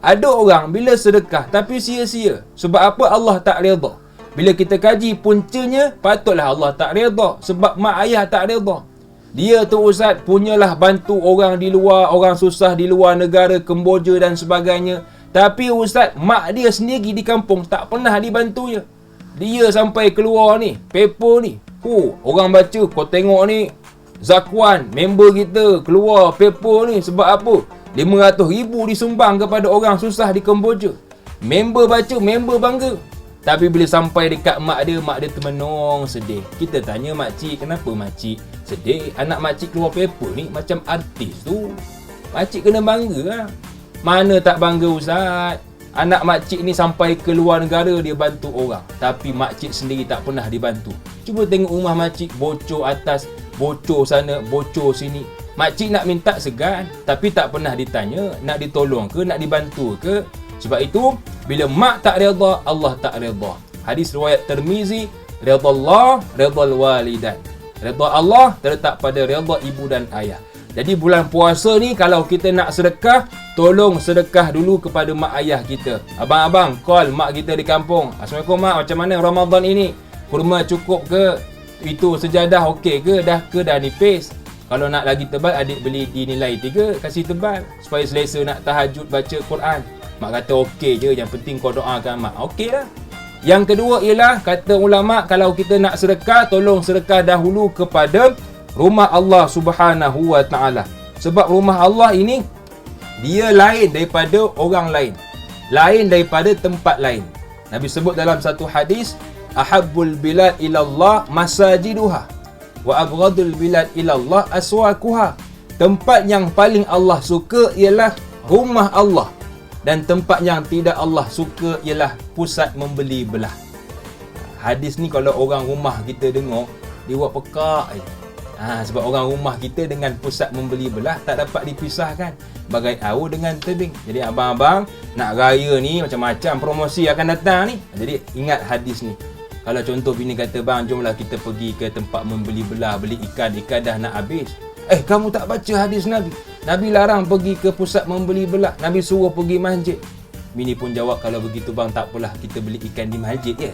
Ada orang bila sedekah tapi sia-sia. Sebab apa? Allah tak redha. Bila kita kaji puncanya, patutlah Allah tak redha. Sebab mak ayah tak redha. Dia tu ustaz punyalah bantu orang di luar, orang susah di luar negara, Kemboja dan sebagainya. Tapi ustaz, mak dia sendiri di kampung tak pernah dibantunya. Dia sampai keluar ni, paper ni. Orang baca, kau tengok ni, Zakwan, member kita keluar paper ni. Sebab apa? 500,000 disumbang kepada orang susah di Kemboja. Member baca, member bangga. Tapi bila sampai dekat mak dia termenung, sedih. Kita tanya makcik, kenapa makcik sedih? Anak makcik keluar paper ni macam artis tu. Makcik kena bangga lah. Mana tak bangga ustaz? Anak makcik ni sampai ke luar negara dia bantu orang. Tapi makcik sendiri tak pernah dibantu. Cuba tengok rumah makcik, bocor atas, bocor sana, bocor sini. Makcik nak minta segan, tapi tak pernah ditanya nak ditolong ke, nak dibantu ke. Sebab itu, bila mak tak redha, Allah tak redha. Hadis riwayat Tirmizi, redha Allah, redha walidan. Redha Allah terletak pada redha ibu dan ayah. Jadi bulan puasa ni, kalau kita nak sedekah, tolong sedekah dulu kepada mak ayah kita. Abang-abang, call mak kita di kampung. Assalamualaikum mak, macam mana Ramadan ini? Kurma cukup ke? Itu sejadah okey ke? Dah nipis? Kalau nak lagi tebal, adik beli dinilai 3, kasih tebal. Supaya selesa nak tahajud baca Quran. Mak kata okey je, yang penting kau doakan mak. Okey lah. Yang kedua ialah, kata ulama, kalau kita nak sedekah, tolong sedekah dahulu kepada rumah Allah Subhanahu Wa Taala. Sebab rumah Allah ini, dia lain daripada orang lain. Lain daripada tempat lain. Nabi sebut dalam satu hadis, Ahabbul bilad ilallah masajiduha wa abghadul bilad ilallah aswaquha. Tempat yang paling Allah suka ialah rumah Allah. Dan tempat yang tidak Allah suka ialah pusat membeli belah. Hadis ni kalau orang rumah kita dengar, dia buat pekak je. Sebab orang rumah kita dengan pusat membeli belah tak dapat dipisahkan. Bagai awu dengan tebing. Jadi abang-abang nak raya ni macam-macam promosi akan datang ni. Jadi ingat hadis ni. Kalau contoh bini kata, bang jomlah kita pergi ke tempat membeli belah, beli ikan dah nak habis. Kamu tak baca hadis Nabi? Nabi larang pergi ke pusat membeli belah. Nabi suruh pergi masjid. Bini pun jawab, kalau begitu bang tak apalah, kita beli ikan di masjid je.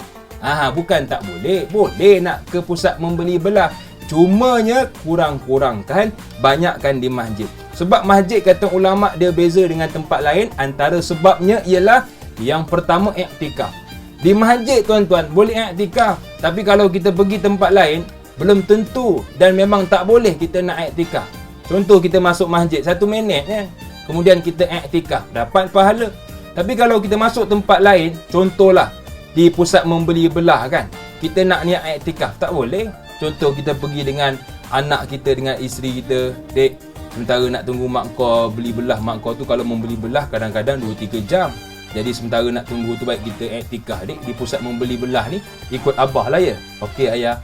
Bukan tak boleh. Boleh nak ke pusat membeli belah. Cumanya kurang-kurangkan, banyakkan di masjid. Sebab masjid kata ulama dia beza dengan tempat lain. Antara sebabnya ialah yang pertama iktikaf. Di masjid tuan-tuan boleh iktikaf. Tapi kalau kita pergi tempat lain, belum tentu dan memang tak boleh kita nak iktikaf. Contoh kita masuk masjid 1 minit kan. Kemudian kita iktikaf, dapat pahala. Tapi kalau kita masuk tempat lain, contohlah di pusat membeli belah kan. Kita nak niat iktikaf, tak boleh. Contoh kita pergi dengan anak kita, dengan isteri kita. Dek, sementara nak tunggu mak kau beli belah. Mak kau tu kalau membeli belah kadang-kadang 2-3 jam. Jadi sementara nak tunggu tu baik kita iktikaf dek di pusat membeli belah ni. Ikut abah lah ya. Okey ayah.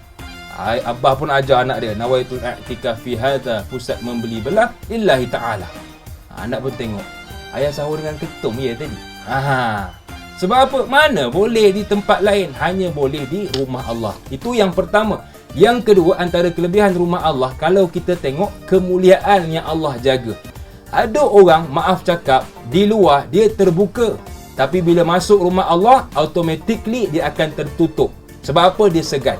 Abah pun ajar anak dia, nawaitu i'tikaf fi hadha, pusat membeli belah lillahi ta'ala. Anak pun tengok, ayah sahur dengan ketum ya tadi. Sebab apa? Mana boleh di tempat lain, hanya boleh di rumah Allah. Itu yang pertama. Yang kedua, antara kelebihan rumah Allah, kalau kita tengok kemuliaan yang Allah jaga. Ada orang, maaf cakap, di luar dia terbuka. Tapi bila masuk rumah Allah, automatically dia akan tertutup. Sebab apa? Dia segan.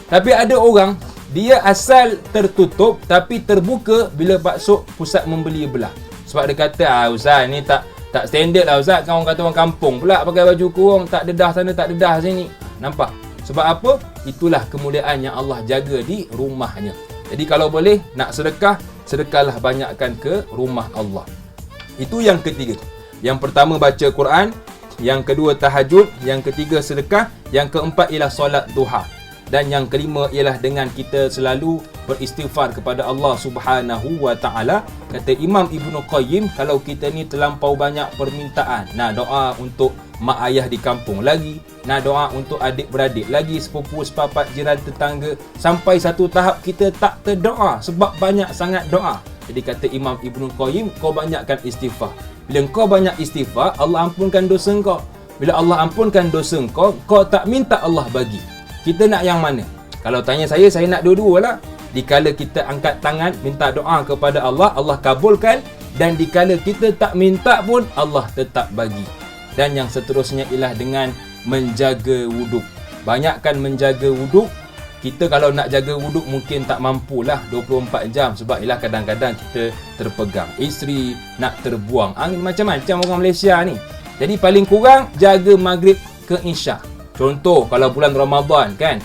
Tapi ada orang, dia asal tertutup tapi terbuka bila masuk pusat membeli belah. Sebab dia kata, ustaz ni tak standard lah ustaz. Kan orang kata orang kampung pula pakai baju kurung, tak dedah sana, tak dedah sini. Nampak? Sebab apa? Itulah kemuliaan yang Allah jaga di rumahnya. Jadi kalau boleh nak sedekah, sedekahlah banyakkan ke rumah Allah. Itu yang ketiga. Yang pertama baca Quran, yang kedua tahajud, yang ketiga sedekah, yang keempat ialah solat duha. Dan yang kelima ialah dengan kita selalu beristighfar kepada Allah Subhanahu Wa Taala. Kata Imam Ibnu Qayyim, kalau kita ni terlampau banyak permintaan, nak doa untuk mak ayah di kampung lagi, nak doa untuk adik-beradik lagi, sepupu sepapat jiran tetangga, sampai satu tahap kita tak terdoa sebab banyak sangat doa. Jadi kata Imam Ibnu Qayyim, kau banyakkan istighfar. Bila kau banyak istighfar, Allah ampunkan dosa kau. Bila Allah ampunkan dosa kau, kau tak minta Allah bagi. Kita nak yang mana? Kalau tanya saya nak dua-dua lah. Dikala kita angkat tangan, minta doa kepada Allah, Allah kabulkan. Dan dikala kita tak minta pun Allah tetap bagi. Dan yang seterusnya ialah dengan menjaga wuduk. Banyakkan menjaga wuduk. Kita kalau nak jaga wuduk mungkin tak mampulah 24 jam sebab ialah kadang-kadang kita terpegang isteri, nak terbuang angin, macam-macam orang Malaysia ni. Jadi paling kurang jaga maghrib ke isyak. Contoh kalau bulan Ramadan kan,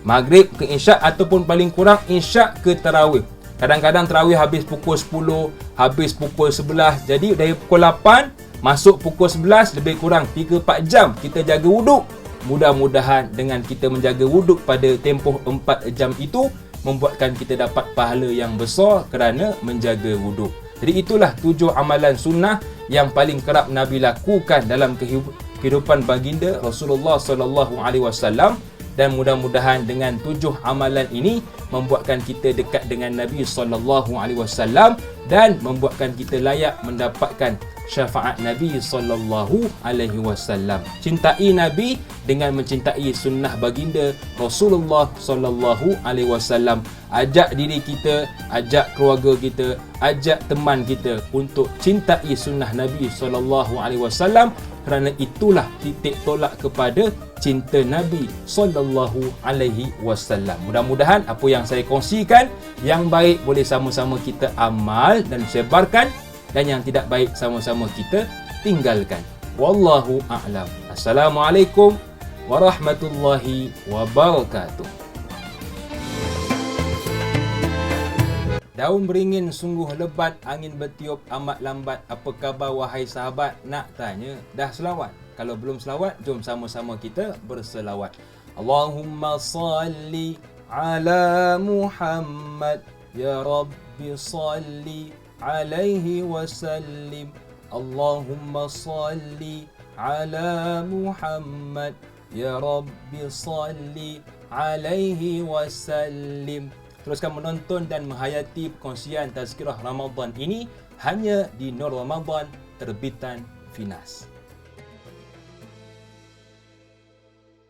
maghrib ke isyak ataupun paling kurang isyak ke tarawih. Kadang-kadang tarawih habis pukul 10, habis pukul 11. Jadi dari pukul 8 masuk pukul 11, lebih kurang 3-4 jam kita jaga wuduk. Mudah-mudahan dengan kita menjaga wuduk pada tempoh 4 jam itu membuatkan kita dapat pahala yang besar kerana menjaga wuduk. Jadi itulah 7 amalan sunnah yang paling kerap Nabi lakukan dalam kehidupan baginda Rasulullah sallallahu alaihi wasallam, dan mudah-mudahan dengan 7 amalan ini membuatkan kita dekat dengan Nabi sallallahu alaihi wasallam dan membuatkan kita layak mendapatkan syafaat Nabi sallallahu alaihi wasallam. Cintai Nabi dengan mencintai sunnah baginda Rasulullah sallallahu alaihi wasallam. Ajak diri kita, ajak keluarga kita, ajak teman kita untuk cintai sunnah Nabi sallallahu alaihi wasallam, kerana itulah titik tolak kepada cinta Nabi sallallahu alaihi wasallam. Mudah-mudahan apa yang saya kongsikan yang baik boleh sama-sama kita amal dan sebarkan, dan yang tidak baik sama-sama kita tinggalkan. Wallahu a'lam. Assalamualaikum warahmatullahi wabarakatuh. Daun beringin sungguh lebat, angin bertiup amat lambat. Apa khabar wahai sahabat? Nak tanya, dah selawat? Kalau belum selawat, jom sama-sama kita berselawat. Allahumma salli ala Muhammad, ya Rabbi salli alaihi wasallim. Allahumma salli ala Muhammad, ya Rabbi salli alaihi wasallim. Teruskan menonton dan menghayati perkongsian Tazkirah Ramadan ini hanya di Nur Ramadan terbitan Finas.